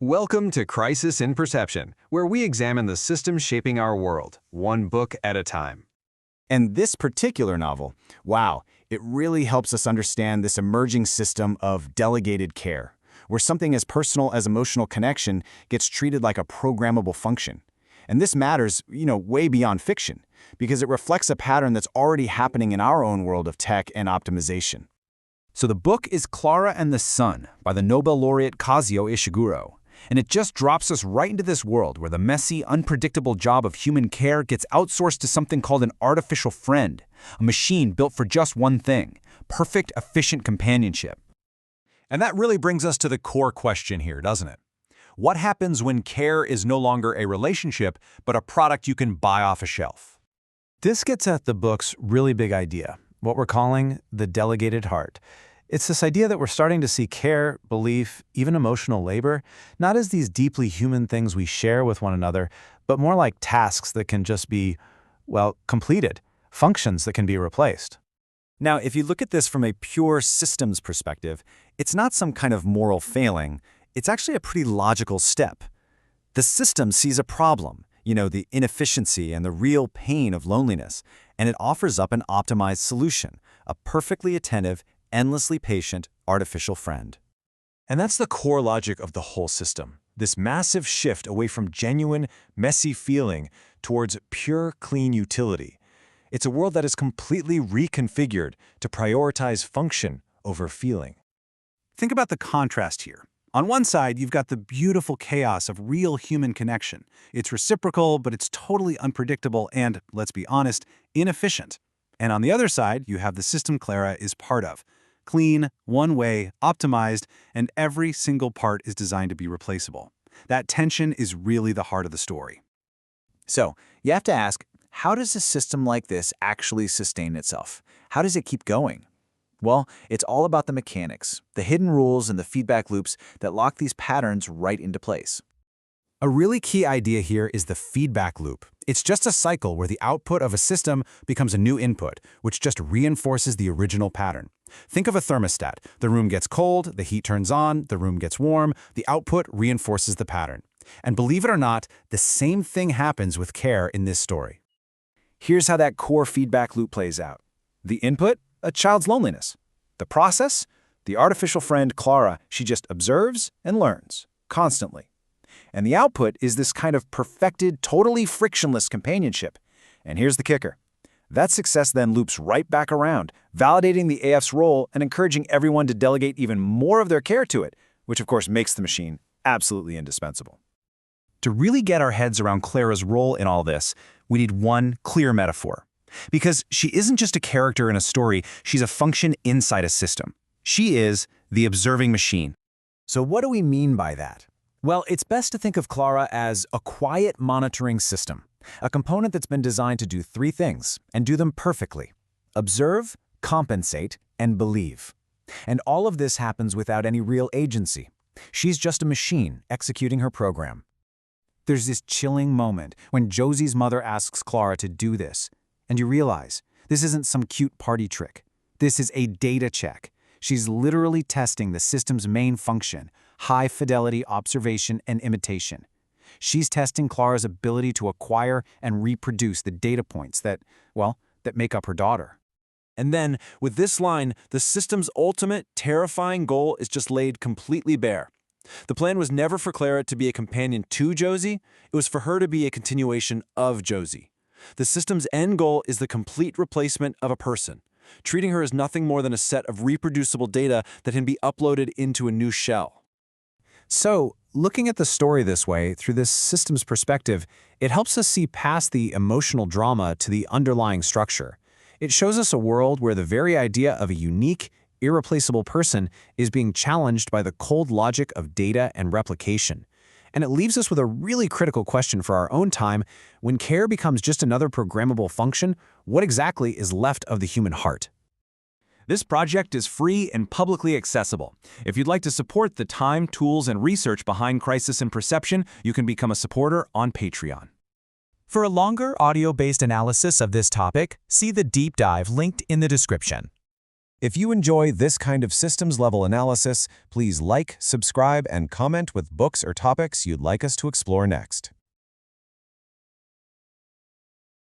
Welcome to Crisis in Perception, where we examine the systems shaping our world, one book at a time. And this particular novel, wow, it really helps us understand this emerging system of delegated care, where something as personal as emotional connection gets treated like a programmable function. And this matters, way beyond fiction, because it reflects a pattern that's already happening in our own world of tech and optimization. So the book is Klara and the Sun by the Nobel laureate Kazuo Ishiguro. And it just drops us right into this world where the messy, unpredictable job of human care gets outsourced to something called an artificial friend, a machine built for just one thing: perfect, efficient companionship. And that really brings us to the core question here, doesn't it? What happens when care is no longer a relationship, but a product you can buy off a shelf? This gets at the book's really big idea, what we're calling the delegated heart. It's this idea that we're starting to see care, belief, even emotional labor, not as these deeply human things we share with one another, but more like tasks that can just be, completed, functions that can be replaced. Now, if you look at this from a pure systems perspective, it's not some kind of moral failing. It's actually a pretty logical step. The system sees a problem, the inefficiency and the real pain of loneliness, and it offers up an optimized solution, a perfectly attentive, endlessly patient artificial friend. And that's the core logic of the whole system, this massive shift away from genuine, messy feeling towards pure, clean utility. It's a world that is completely reconfigured to prioritize function over feeling. Think about the contrast here. On one side, you've got the beautiful chaos of real human connection. It's reciprocal, but it's totally unpredictable and, let's be honest, inefficient. And on the other side, you have the system Klara is part of. Clean, one-way, optimized, and every single part is designed to be replaceable. That tension is really the heart of the story. So, you have to ask, how does a system like this actually sustain itself? How does it keep going? Well, it's all about the mechanics, the hidden rules and the feedback loops that lock these patterns right into place. A really key idea here is the feedback loop. It's just a cycle where the output of a system becomes a new input, which just reinforces the original pattern. Think of a thermostat. The room gets cold, the heat turns on, the room gets warm, the output reinforces the pattern. And believe it or not, the same thing happens with care in this story. Here's how that core feedback loop plays out. The input, a child's loneliness. The process, the artificial friend Klara, she just observes and learns, constantly. And the output is this kind of perfected, totally frictionless companionship. And here's the kicker. That success then loops right back around, validating the AF's role and encouraging everyone to delegate even more of their care to it, which of course makes the machine absolutely indispensable. To really get our heads around Klara's role in all this, we need one clear metaphor. Because she isn't just a character in a story, she's a function inside a system. She is the observing machine. So what do we mean by that? Well, it's best to think of Klara as a quiet monitoring system, a component that's been designed to do three things, and do them perfectly: observe, compensate, and believe. And all of this happens without any real agency. She's just a machine executing her program. There's this chilling moment when Josie's mother asks Klara to do this, and you realize this isn't some cute party trick. This is a data check. She's literally testing the system's main function: high-fidelity observation and imitation. She's testing Klara's ability to acquire and reproduce the data points that make up her daughter. And then, with this line, the system's ultimate, terrifying goal is just laid completely bare. The plan was never for Klara to be a companion to Josie, it was for her to be a continuation of Josie. The system's end goal is the complete replacement of a person, treating her as nothing more than a set of reproducible data that can be uploaded into a new shell. So, looking at the story this way, through this system's perspective, it helps us see past the emotional drama to the underlying structure. It shows us a world where the very idea of a unique, irreplaceable person is being challenged by the cold logic of data and replication. And it leaves us with a really critical question for our own time: when care becomes just another programmable function, what exactly is left of the human heart? This project is free and publicly accessible. If you'd like to support the time, tools, and research behind Crisis in Perception, you can become a supporter on Patreon. For a longer audio-based analysis of this topic, see the deep dive linked in the description. If you enjoy this kind of systems-level analysis, please like, subscribe, and comment with books or topics you'd like us to explore next.